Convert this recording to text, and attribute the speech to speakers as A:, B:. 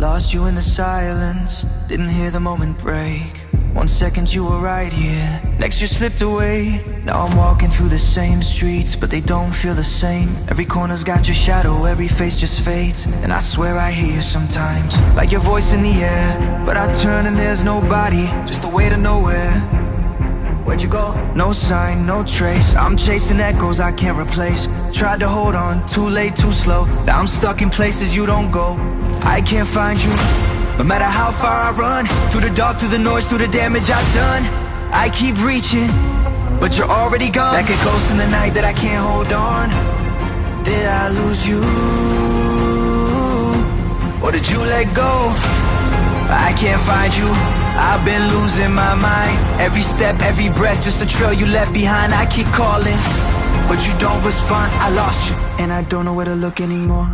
A: lost you in the silence, didn't hear the moment break. 1 second you were right here, next you slipped away. Now I'm walking through the same streets, but they don't feel the same. Every corner's got your shadow, every face just fades. And I swear I hear you sometimes, like your voice in the air. But I turn and there's nobody, just a way to nowhere. Where'd you go? No sign, no trace. I'm chasing echoes I can't replace. Tried to hold on, too late, too slow. Now I'm stuck in places you don't go. I can't find you, no matter how far I run. Through the dark, through the noise, through the damage I've done. I keep reaching, but you're already gone. Like a ghost in the night that I can't hold on. Did I lose you? Or did you let go? I can't find you, I've been losing my mind. Every step, every breath, just a trail you left behind. I keep calling, but you don't respond. I lost you, and I don't know where to look anymore.